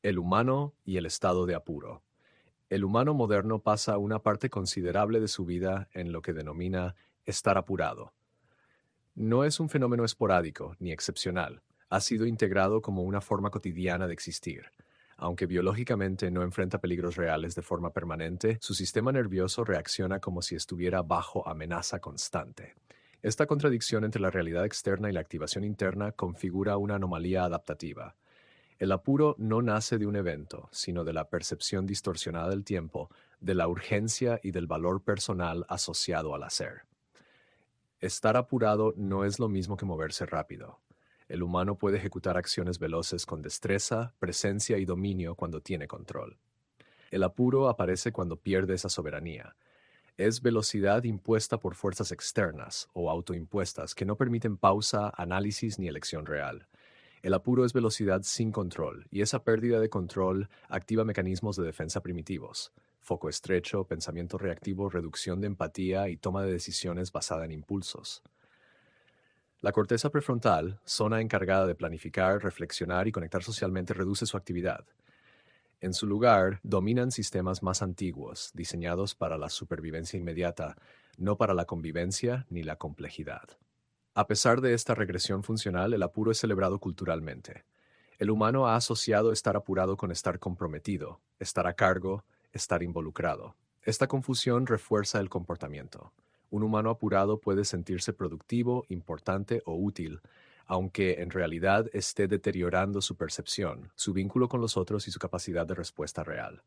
El humano y el estado de apuro. El humano moderno pasa una parte considerable de su vida en lo que denomina estar apurado. No es un fenómeno esporádico ni excepcional, ha sido integrado como una forma cotidiana de existir. Aunque biológicamente no enfrenta peligros reales de forma permanente, su sistema nervioso reacciona como si estuviera bajo amenaza constante. Esta contradicción entre la realidad externa y la activación interna configura una anomalía adaptativa. El apuro no nace de un evento, sino de la percepción distorsionada del tiempo, de la urgencia y del valor personal asociado al hacer. Estar apurado no es lo mismo que moverse rápido. El humano puede ejecutar acciones veloces con destreza, presencia y dominio cuando tiene control. El apuro aparece cuando pierde esa soberanía. Es velocidad impuesta por fuerzas externas o autoimpuestas que no permiten pausa, análisis ni elección real. El apuro es velocidad sin control, y esa pérdida de control activa mecanismos de defensa primitivos: foco estrecho, pensamiento reactivo, reducción de empatía y toma de decisiones basada en impulsos. La corteza prefrontal, zona encargada de planificar, reflexionar y conectar socialmente, reduce su actividad. En su lugar, dominan sistemas más antiguos, diseñados para la supervivencia inmediata, no para la convivencia ni la complejidad. A pesar de esta regresión funcional, el apuro es celebrado culturalmente. El humano ha asociado estar apurado con estar comprometido, estar a cargo, estar involucrado. Esta confusión refuerza el comportamiento. Un humano apurado puede sentirse productivo, importante o útil, aunque en realidad esté deteriorando su percepción, su vínculo con los otros y su capacidad de respuesta real.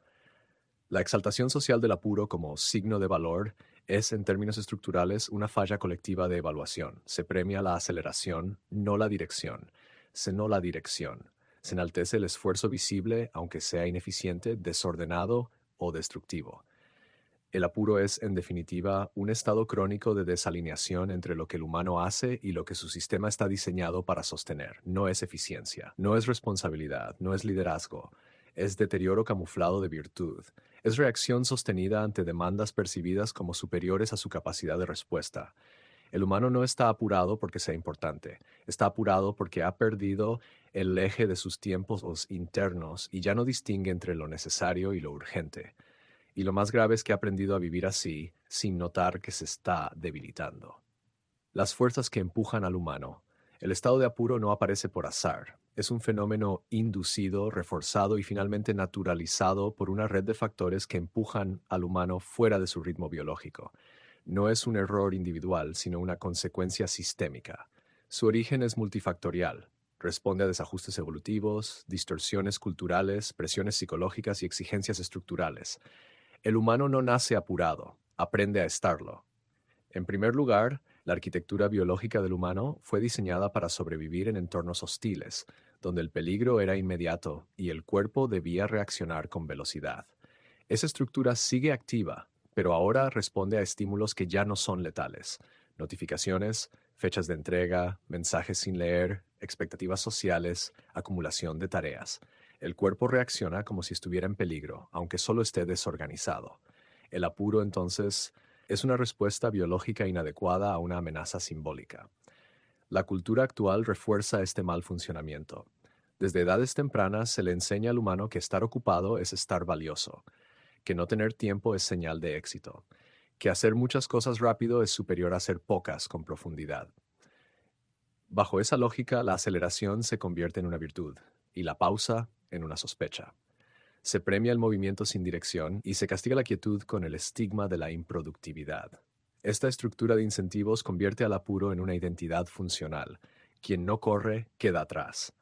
La exaltación social del apuro como signo de valor es, en términos estructurales, una falla colectiva de evaluación. Se premia la aceleración, no la dirección. No la dirección. Se enaltece el esfuerzo visible, aunque sea ineficiente, desordenado o destructivo. El apuro es, en definitiva, un estado crónico de desalineación entre lo que el humano hace y lo que su sistema está diseñado para sostener. No es eficiencia, no es responsabilidad, no es liderazgo. Es deterioro camuflado de virtud. Es reacción sostenida ante demandas percibidas como superiores a su capacidad de respuesta. El humano no está apurado porque sea importante. Está apurado porque ha perdido el eje de sus tiempos internos y ya no distingue entre lo necesario y lo urgente. Y lo más grave es que ha aprendido a vivir así, sin notar que se está debilitando. Las fuerzas que empujan al humano. El estado de apuro no aparece por azar. Es un fenómeno inducido, reforzado y finalmente naturalizado por una red de factores que empujan al humano fuera de su ritmo biológico. No es un error individual, sino una consecuencia sistémica. Su origen es multifactorial. Responde a desajustes evolutivos, distorsiones culturales, presiones psicológicas y exigencias estructurales. El humano no nace apurado, aprende a estarlo. En primer lugar, la arquitectura biológica del humano fue diseñada para sobrevivir en entornos hostiles, donde el peligro era inmediato y el cuerpo debía reaccionar con velocidad. Esa estructura sigue activa, pero ahora responde a estímulos que ya no son letales: notificaciones, fechas de entrega, mensajes sin leer, expectativas sociales, acumulación de tareas. El cuerpo reacciona como si estuviera en peligro, aunque solo esté desorganizado. El apuro, entonces, es una respuesta biológica inadecuada a una amenaza simbólica. La cultura actual refuerza este mal funcionamiento. Desde edades tempranas se le enseña al humano que estar ocupado es estar valioso, que no tener tiempo es señal de éxito, que hacer muchas cosas rápido es superior a hacer pocas con profundidad. Bajo esa lógica, la aceleración se convierte en una virtud y la pausa en una sospecha. Se premia el movimiento sin dirección y se castiga la quietud con el estigma de la improductividad. Esta estructura de incentivos convierte al apuro en una identidad funcional. Quien no corre, queda atrás.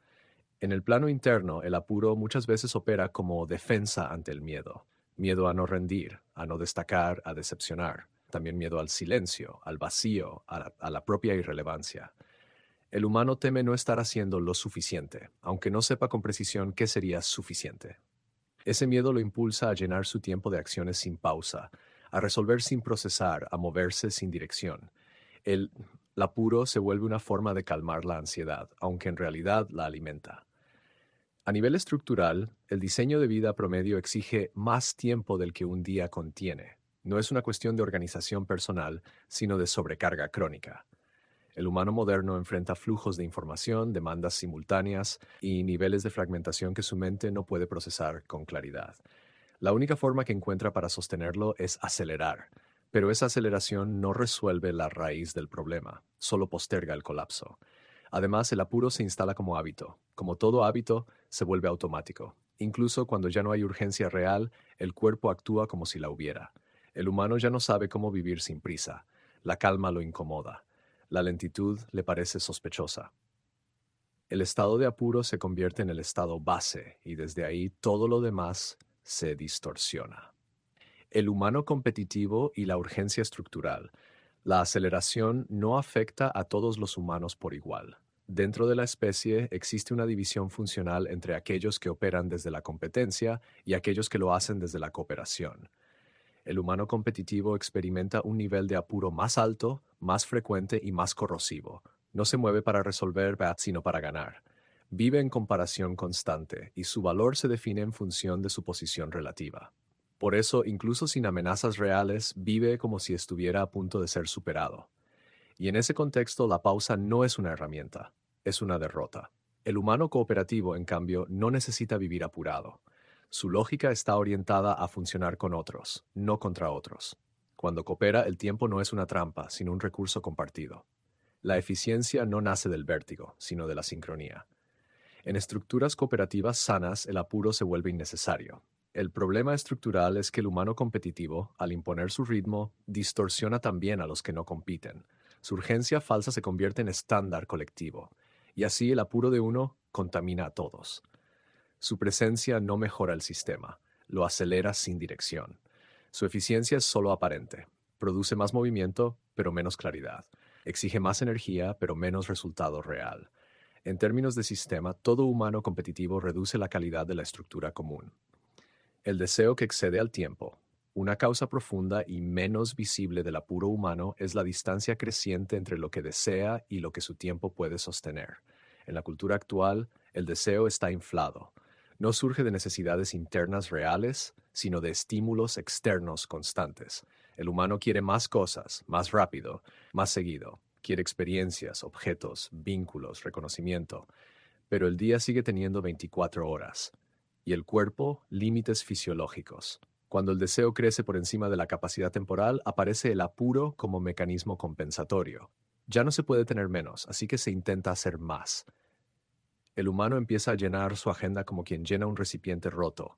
En el plano interno, el apuro muchas veces opera como defensa ante el miedo. Miedo a no rendir, a no destacar, a decepcionar. También miedo al silencio, al vacío, a la propia irrelevancia. El humano teme no estar haciendo lo suficiente, aunque no sepa con precisión qué sería suficiente. Ese miedo lo impulsa a llenar su tiempo de acciones sin pausa, a resolver sin procesar, a moverse sin dirección. El apuro se vuelve una forma de calmar la ansiedad, aunque en realidad la alimenta. A nivel estructural, el diseño de vida promedio exige más tiempo del que un día contiene. No es una cuestión de organización personal, sino de sobrecarga crónica. El humano moderno enfrenta flujos de información, demandas simultáneas y niveles de fragmentación que su mente no puede procesar con claridad. La única forma que encuentra para sostenerlo es acelerar, pero esa aceleración no resuelve la raíz del problema, solo posterga el colapso. Además, el apuro se instala como hábito. Como todo hábito, se vuelve automático. Incluso cuando ya no hay urgencia real, el cuerpo actúa como si la hubiera. El humano ya no sabe cómo vivir sin prisa. La calma lo incomoda. La lentitud le parece sospechosa. El estado de apuro se convierte en el estado base y desde ahí todo lo demás se distorsiona. El humano competitivo y la urgencia estructural. La aceleración no afecta a todos los humanos por igual. Dentro de la especie existe una división funcional entre aquellos que operan desde la competencia y aquellos que lo hacen desde la cooperación. El humano competitivo experimenta un nivel de apuro más alto, más frecuente y más corrosivo. No se mueve para resolver, sino para ganar. Vive en comparación constante y su valor se define en función de su posición relativa. Por eso, incluso sin amenazas reales, vive como si estuviera a punto de ser superado. Y en ese contexto, la pausa no es una herramienta, es una derrota. El humano cooperativo, en cambio, no necesita vivir apurado. Su lógica está orientada a funcionar con otros, no contra otros. Cuando coopera, el tiempo no es una trampa, sino un recurso compartido. La eficiencia no nace del vértigo, sino de la sincronía. En estructuras cooperativas sanas, el apuro se vuelve innecesario. El problema estructural es que el humano competitivo, al imponer su ritmo, distorsiona también a los que no compiten. Su urgencia falsa se convierte en estándar colectivo, y así el apuro de uno contamina a todos. Su presencia no mejora el sistema, lo acelera sin dirección. Su eficiencia es solo aparente. Produce más movimiento, pero menos claridad. Exige más energía, pero menos resultado real. En términos de sistema, todo humano competitivo reduce la calidad de la estructura común. El deseo que excede al tiempo. Una causa profunda y menos visible del apuro humano es la distancia creciente entre lo que desea y lo que su tiempo puede sostener. En la cultura actual, el deseo está inflado. No surge de necesidades internas reales, sino de estímulos externos constantes. El humano quiere más cosas, más rápido, más seguido. Quiere experiencias, objetos, vínculos, reconocimiento. Pero el día sigue teniendo 24 horas y el cuerpo límites fisiológicos. Cuando el deseo crece por encima de la capacidad temporal, aparece el apuro como mecanismo compensatorio. Ya no se puede tener menos, así que se intenta hacer más. El humano empieza a llenar su agenda como quien llena un recipiente roto.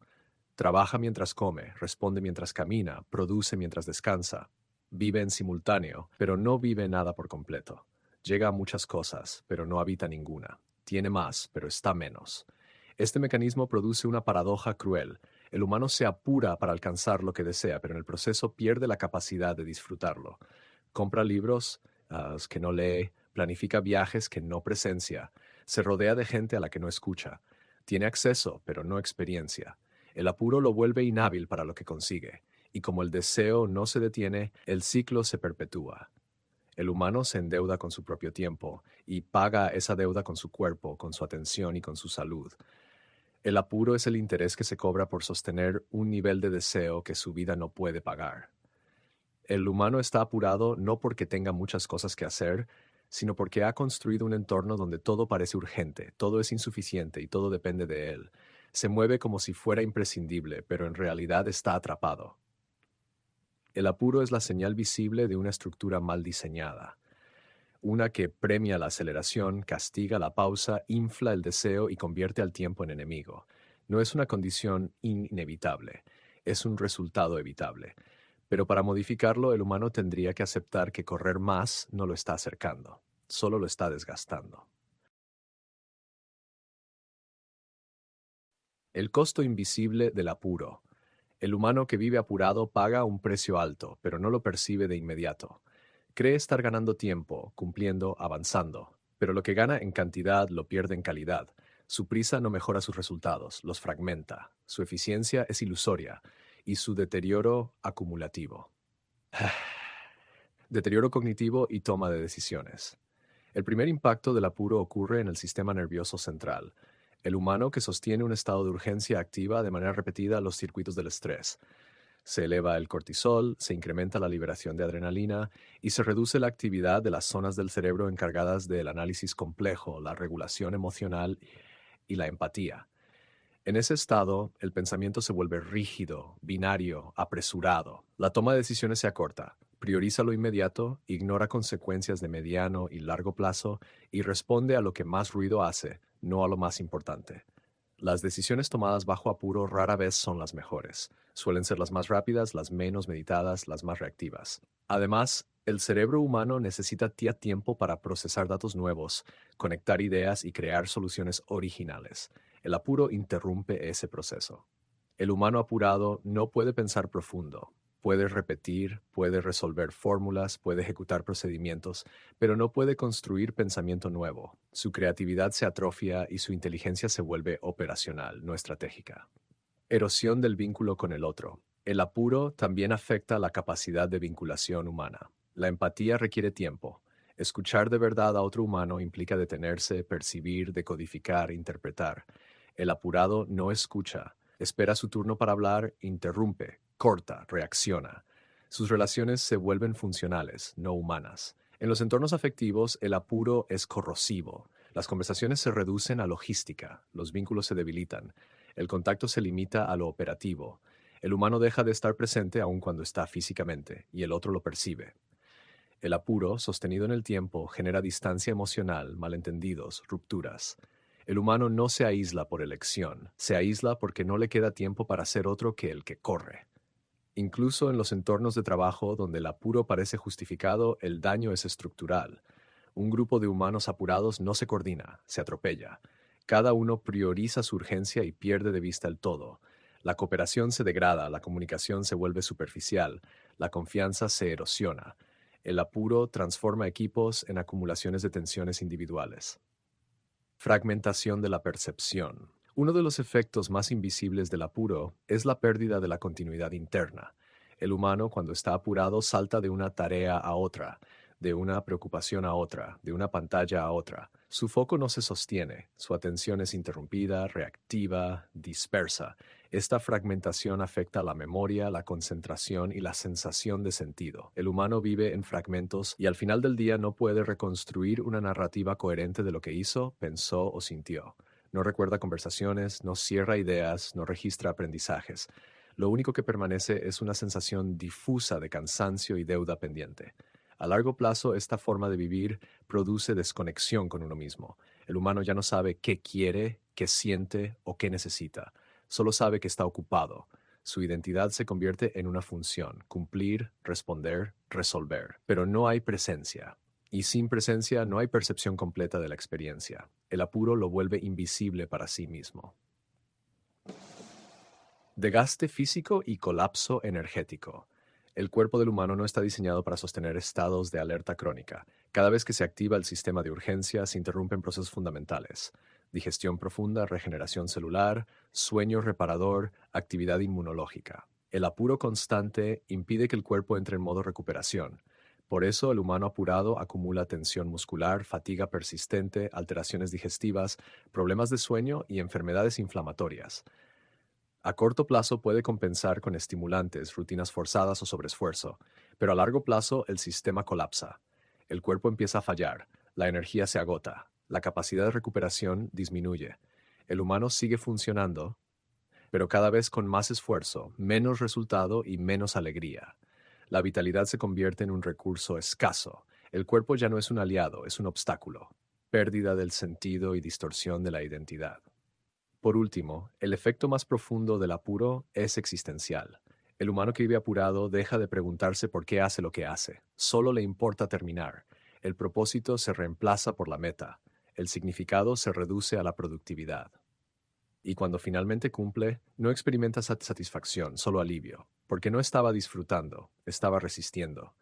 Trabaja mientras come, responde mientras camina, produce mientras descansa. Vive en simultáneo, pero no vive nada por completo. Llega a muchas cosas, pero no habita ninguna. Tiene más, pero está menos. Este mecanismo produce una paradoja cruel. El humano se apura para alcanzar lo que desea, pero en el proceso pierde la capacidad de disfrutarlo. Compra libros que no lee, planifica viajes que no presencia, se rodea de gente a la que no escucha. Tiene acceso, pero no experiencia. El apuro lo vuelve inhábil para lo que consigue, y como el deseo no se detiene, el ciclo se perpetúa. El humano se endeuda con su propio tiempo y paga esa deuda con su cuerpo, con su atención y con su salud. El apuro es el interés que se cobra por sostener un nivel de deseo que su vida no puede pagar. El humano está apurado no porque tenga muchas cosas que hacer, sino porque ha construido un entorno donde todo parece urgente, todo es insuficiente y todo depende de él. Se mueve como si fuera imprescindible, pero en realidad está atrapado. El apuro es la señal visible de una estructura mal diseñada, una que premia la aceleración, castiga la pausa, infla el deseo y convierte al tiempo en enemigo. No es una condición inevitable, es un resultado evitable. Pero para modificarlo, el humano tendría que aceptar que correr más no lo está acercando, solo lo está desgastando. El costo invisible del apuro. El humano que vive apurado paga un precio alto, pero no lo percibe de inmediato. Cree estar ganando tiempo, cumpliendo, avanzando, pero lo que gana en cantidad lo pierde en calidad. Su prisa no mejora sus resultados, los fragmenta. Su eficiencia es ilusoria y su deterioro acumulativo. Deterioro cognitivo y toma de decisiones. El primer impacto del apuro ocurre en el sistema nervioso central, el humano que sostiene un estado de urgencia activa de manera repetida los circuitos del estrés. Se eleva el cortisol, se incrementa la liberación de adrenalina y se reduce la actividad de las zonas del cerebro encargadas del análisis complejo, la regulación emocional y la empatía. En ese estado, el pensamiento se vuelve rígido, binario, apresurado. La toma de decisiones se acorta, prioriza lo inmediato, ignora consecuencias de mediano y largo plazo y responde a lo que más ruido hace, no a lo más importante. Las decisiones tomadas bajo apuro rara vez son las mejores. Suelen ser las más rápidas, las menos meditadas, las más reactivas. Además, el cerebro humano necesita tiempo para procesar datos nuevos, conectar ideas y crear soluciones originales. El apuro interrumpe ese proceso. El humano apurado no puede pensar profundo. Puede repetir, puede resolver fórmulas, puede ejecutar procedimientos, pero no puede construir pensamiento nuevo. Su creatividad se atrofia y su inteligencia se vuelve operacional, no estratégica. Erosión del vínculo con el otro. El apuro también afecta la capacidad de vinculación humana. La empatía requiere tiempo. Escuchar de verdad a otro humano implica detenerse, percibir, decodificar, interpretar. El apurado no escucha, espera su turno para hablar, interrumpe, corta, reacciona. Sus relaciones se vuelven funcionales, no humanas. En los entornos afectivos, el apuro es corrosivo. Las conversaciones se reducen a logística, los vínculos se debilitan, el contacto se limita a lo operativo. El humano deja de estar presente aun cuando está físicamente, y el otro lo percibe. El apuro, sostenido en el tiempo, genera distancia emocional, malentendidos, rupturas. El humano no se aísla por elección, se aísla porque no le queda tiempo para ser otro que el que corre. Incluso en los entornos de trabajo donde el apuro parece justificado, el daño es estructural. Un grupo de humanos apurados no se coordina, se atropella. Cada uno prioriza su urgencia y pierde de vista el todo. La cooperación se degrada, la comunicación se vuelve superficial, la confianza se erosiona. El apuro transforma equipos en acumulaciones de tensiones individuales. Fragmentación de la percepción. Uno de los efectos más invisibles del apuro es la pérdida de la continuidad interna. El humano, cuando está apurado, salta de una tarea a otra, de una preocupación a otra, de una pantalla a otra. Su foco no se sostiene, su atención es interrumpida, reactiva, dispersa. Esta fragmentación afecta la memoria, la concentración y la sensación de sentido. El humano vive en fragmentos y al final del día no puede reconstruir una narrativa coherente de lo que hizo, pensó o sintió. No recuerda conversaciones, no cierra ideas, no registra aprendizajes. Lo único que permanece es una sensación difusa de cansancio y deuda pendiente. A largo plazo, esta forma de vivir produce desconexión con uno mismo. El humano ya no sabe qué quiere, qué siente o qué necesita. Solo sabe que está ocupado. Su identidad se convierte en una función: cumplir, responder, resolver. Pero no hay presencia. Y sin presencia no hay percepción completa de la experiencia. El apuro lo vuelve invisible para sí mismo. Desgaste físico y colapso energético. El cuerpo del humano no está diseñado para sostener estados de alerta crónica. Cada vez que se activa el sistema de urgencia, se interrumpen procesos fundamentales: digestión profunda, regeneración celular, sueño reparador, actividad inmunológica. El apuro constante impide que el cuerpo entre en modo recuperación. Por eso, el humano apurado acumula tensión muscular, fatiga persistente, alteraciones digestivas, problemas de sueño y enfermedades inflamatorias. A corto plazo puede compensar con estimulantes, rutinas forzadas o sobreesfuerzo, pero a largo plazo el sistema colapsa. El cuerpo empieza a fallar, la energía se agota, la capacidad de recuperación disminuye. El humano sigue funcionando, pero cada vez con más esfuerzo, menos resultado y menos alegría. La vitalidad se convierte en un recurso escaso. El cuerpo ya no es un aliado, es un obstáculo. Pérdida del sentido y distorsión de la identidad. Por último, el efecto más profundo del apuro es existencial. El humano que vive apurado deja de preguntarse por qué hace lo que hace. Solo le importa terminar. El propósito se reemplaza por la meta. El significado se reduce a la productividad. Y cuando finalmente cumple, no experimenta satisfacción, solo alivio, porque no estaba disfrutando, estaba resistiendo.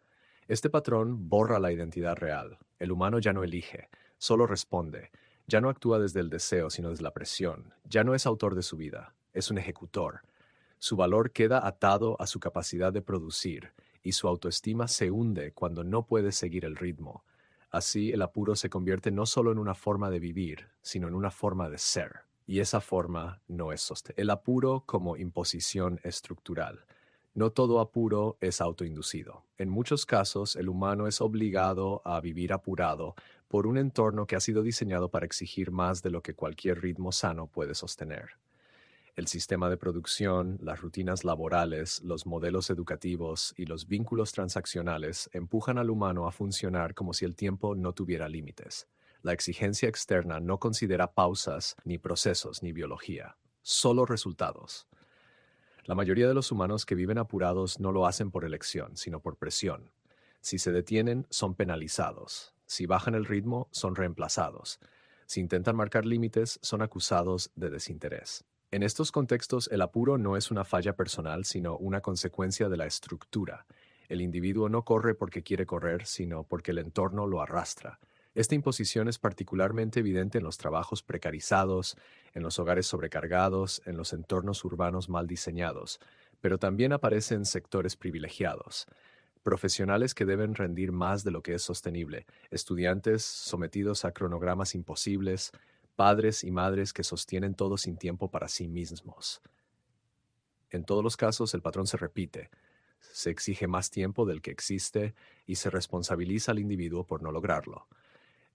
Este patrón borra la identidad real. El humano ya no elige, solo responde. Ya no actúa desde el deseo, sino desde la presión. Ya no es autor de su vida, es un ejecutor. Su valor queda atado a su capacidad de producir, y su autoestima se hunde cuando no puede seguir el ritmo. Así, el apuro se convierte no solo en una forma de vivir, sino en una forma de ser. Y esa forma no es sostenible. El apuro como imposición estructural. No todo apuro es autoinducido. En muchos casos, el humano es obligado a vivir apurado por un entorno que ha sido diseñado para exigir más de lo que cualquier ritmo sano puede sostener. El sistema de producción, las rutinas laborales, los modelos educativos y los vínculos transaccionales empujan al humano a funcionar como si el tiempo no tuviera límites. La exigencia externa no considera pausas, ni procesos, ni biología, solo resultados. La mayoría de los humanos que viven apurados no lo hacen por elección, sino por presión. Si se detienen, son penalizados. Si bajan el ritmo, son reemplazados. Si intentan marcar límites, son acusados de desinterés. En estos contextos, el apuro no es una falla personal, sino una consecuencia de la estructura. El individuo no corre porque quiere correr, sino porque el entorno lo arrastra. Esta imposición es particularmente evidente en los trabajos precarizados, en los hogares sobrecargados, en los entornos urbanos mal diseñados, pero también aparece en sectores privilegiados. Profesionales que deben rendir más de lo que es sostenible, estudiantes sometidos a cronogramas imposibles, padres y madres que sostienen todo sin tiempo para sí mismos. En todos los casos, el patrón se repite. Se exige más tiempo del que existe y se responsabiliza al individuo por no lograrlo.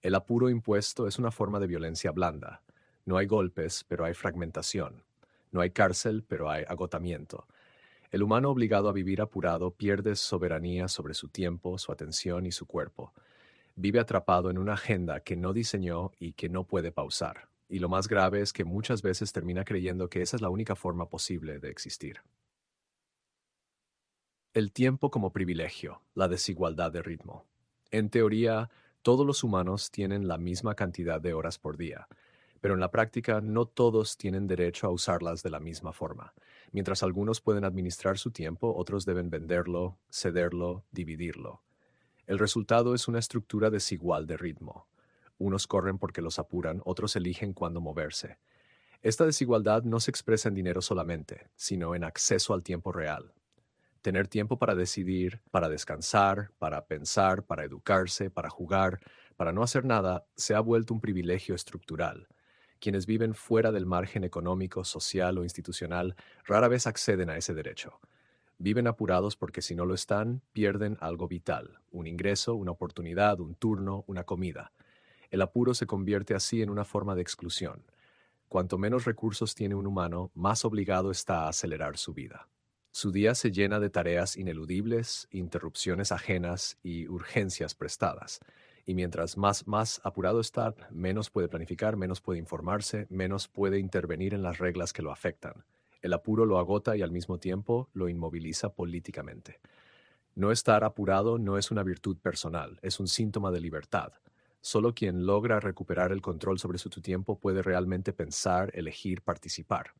El apuro impuesto es una forma de violencia blanda. No hay golpes, pero hay fragmentación. No hay cárcel, pero hay agotamiento. El humano obligado a vivir apurado pierde soberanía sobre su tiempo, su atención y su cuerpo. Vive atrapado en una agenda que no diseñó y que no puede pausar. Y lo más grave es que muchas veces termina creyendo que esa es la única forma posible de existir. El tiempo como privilegio, la desigualdad de ritmo. En teoría, todos los humanos tienen la misma cantidad de horas por día, pero en la práctica no todos tienen derecho a usarlas de la misma forma. Mientras algunos pueden administrar su tiempo, otros deben venderlo, cederlo, dividirlo. El resultado es una estructura desigual de ritmo. Unos corren porque los apuran, otros eligen cuándo moverse. Esta desigualdad no se expresa en dinero solamente, sino en acceso al tiempo real. Tener tiempo para decidir, para descansar, para pensar, para educarse, para jugar, para no hacer nada, se ha vuelto un privilegio estructural. Quienes viven fuera del margen económico, social o institucional rara vez acceden a ese derecho. Viven apurados porque si no lo están, pierden algo vital, un ingreso, una oportunidad, un turno, una comida. El apuro se convierte así en una forma de exclusión. Cuanto menos recursos tiene un humano, más obligado está a acelerar su vida. Su día se llena de tareas ineludibles, interrupciones ajenas y urgencias prestadas. Y mientras más apurado está, menos puede planificar, menos puede informarse, menos puede intervenir en las reglas que lo afectan. El apuro lo agota y al mismo tiempo lo inmoviliza políticamente. No estar apurado no es una virtud personal, es un síntoma de libertad. Solo quien logra recuperar el control sobre su tiempo puede realmente pensar, elegir, participar.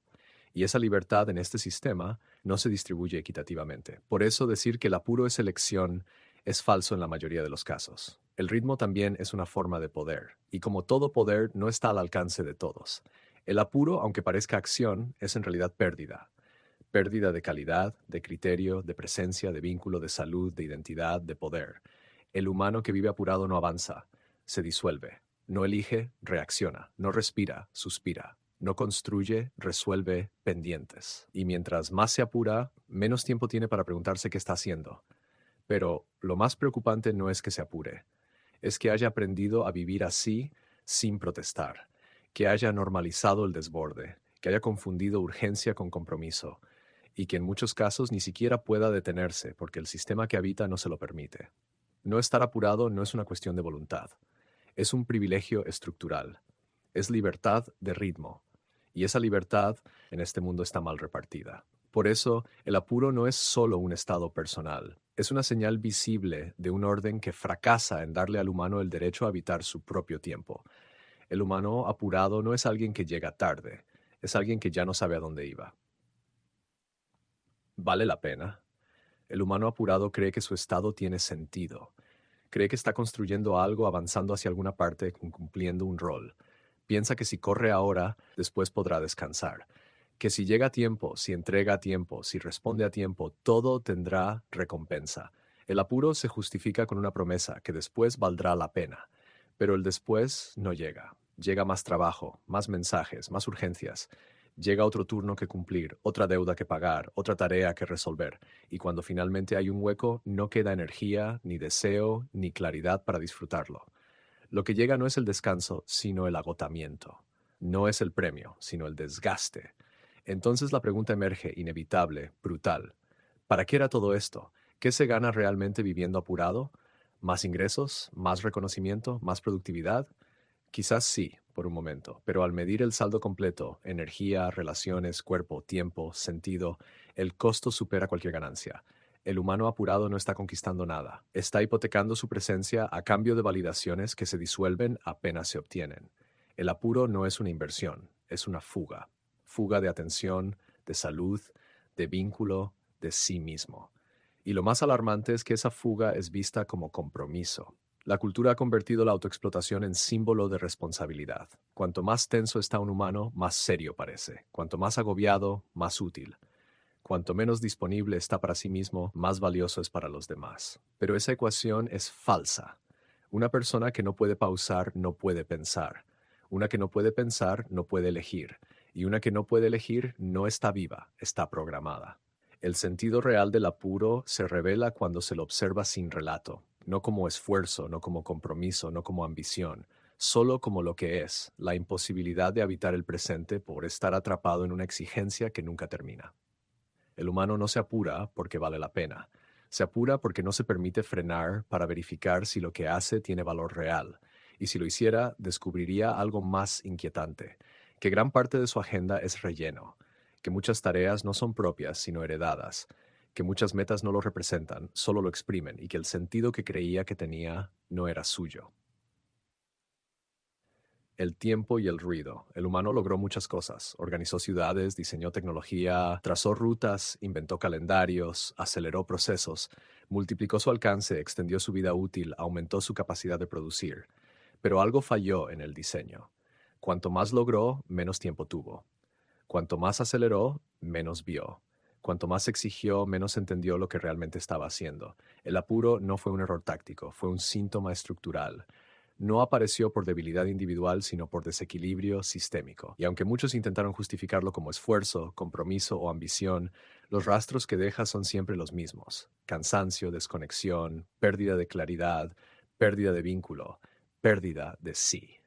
Y esa libertad en este sistema no se distribuye equitativamente. Por eso decir que el apuro es elección es falso en la mayoría de los casos. El ritmo también es una forma de poder, y como todo poder no está al alcance de todos. El apuro, aunque parezca acción, es en realidad pérdida. Pérdida de calidad, de criterio, de presencia, de vínculo, de salud, de identidad, de poder. El humano que vive apurado no avanza, se disuelve. No elige, reacciona. No respira, suspira. No construye, resuelve pendientes. Y mientras más se apura, menos tiempo tiene para preguntarse qué está haciendo. Pero lo más preocupante no es que se apure, es que haya aprendido a vivir así sin protestar, que haya normalizado el desborde, que haya confundido urgencia con compromiso, y que en muchos casos ni siquiera pueda detenerse porque el sistema que habita no se lo permite. No estar apurado no es una cuestión de voluntad, es un privilegio estructural, es libertad de ritmo, y esa libertad en este mundo está mal repartida. Por eso, el apuro no es solo un estado personal, es una señal visible de un orden que fracasa en darle al humano el derecho a habitar su propio tiempo. El humano apurado no es alguien que llega tarde, es alguien que ya no sabe a dónde iba. ¿Vale la pena? El humano apurado cree que su estado tiene sentido. Cree que está construyendo algo, avanzando hacia alguna parte, cumpliendo un rol. Piensa que si corre ahora, después podrá descansar. Que si llega a tiempo, si entrega a tiempo, si responde a tiempo, todo tendrá recompensa. El apuro se justifica con una promesa que después valdrá la pena. Pero el después no llega. Llega más trabajo, más mensajes, más urgencias. Llega otro turno que cumplir, otra deuda que pagar, otra tarea que resolver, y cuando finalmente hay un hueco, no queda energía, ni deseo, ni claridad para disfrutarlo. Lo que llega no es el descanso, sino el agotamiento. No es el premio, sino el desgaste. Entonces la pregunta emerge, inevitable, brutal. ¿Para qué era todo esto? ¿Qué se gana realmente viviendo apurado? ¿Más ingresos? ¿Más reconocimiento? ¿Más productividad? Quizás sí, por un momento, pero al medir el saldo completo, energía, relaciones, cuerpo, tiempo, sentido, el costo supera cualquier ganancia. El humano apurado no está conquistando nada, está hipotecando su presencia a cambio de validaciones que se disuelven apenas se obtienen. El apuro no es una inversión, es una fuga. Fuga de atención, de salud, de vínculo, de sí mismo. Y lo más alarmante es que esa fuga es vista como compromiso. La cultura ha convertido la autoexplotación en símbolo de responsabilidad. Cuanto más tenso está un humano, más serio parece. Cuanto más agobiado, más útil. Cuanto menos disponible está para sí mismo, más valioso es para los demás. Pero esa ecuación es falsa. Una persona que no puede pausar no puede pensar. Una que no puede pensar no puede elegir. Y una que no puede elegir no está viva, está programada. El sentido real del apuro se revela cuando se lo observa sin relato, no como esfuerzo, no como compromiso, no como ambición, solo como lo que es, la imposibilidad de habitar el presente por estar atrapado en una exigencia que nunca termina. El humano no se apura porque vale la pena. Se apura porque no se permite frenar para verificar si lo que hace tiene valor real. Y si lo hiciera, descubriría algo más inquietante, que gran parte de su agenda es relleno, que muchas tareas no son propias, sino heredadas, que muchas metas no lo representan, solo lo exprimen, y que el sentido que creía que tenía no era suyo. El tiempo y el ruido. El humano logró muchas cosas. Organizó ciudades, diseñó tecnología, trazó rutas, inventó calendarios, aceleró procesos, multiplicó su alcance, extendió su vida útil, aumentó su capacidad de producir. Pero algo falló en el diseño. Cuanto más logró, menos tiempo tuvo. Cuanto más aceleró, menos vio. Cuanto más exigió, menos entendió lo que realmente estaba haciendo. El apuro no fue un error táctico, fue un síntoma estructural. No apareció por debilidad individual, sino por desequilibrio sistémico. Y aunque muchos intentaron justificarlo como esfuerzo, compromiso o ambición, los rastros que deja son siempre los mismos. Cansancio, desconexión, pérdida de claridad, pérdida de vínculo, pérdida de sí.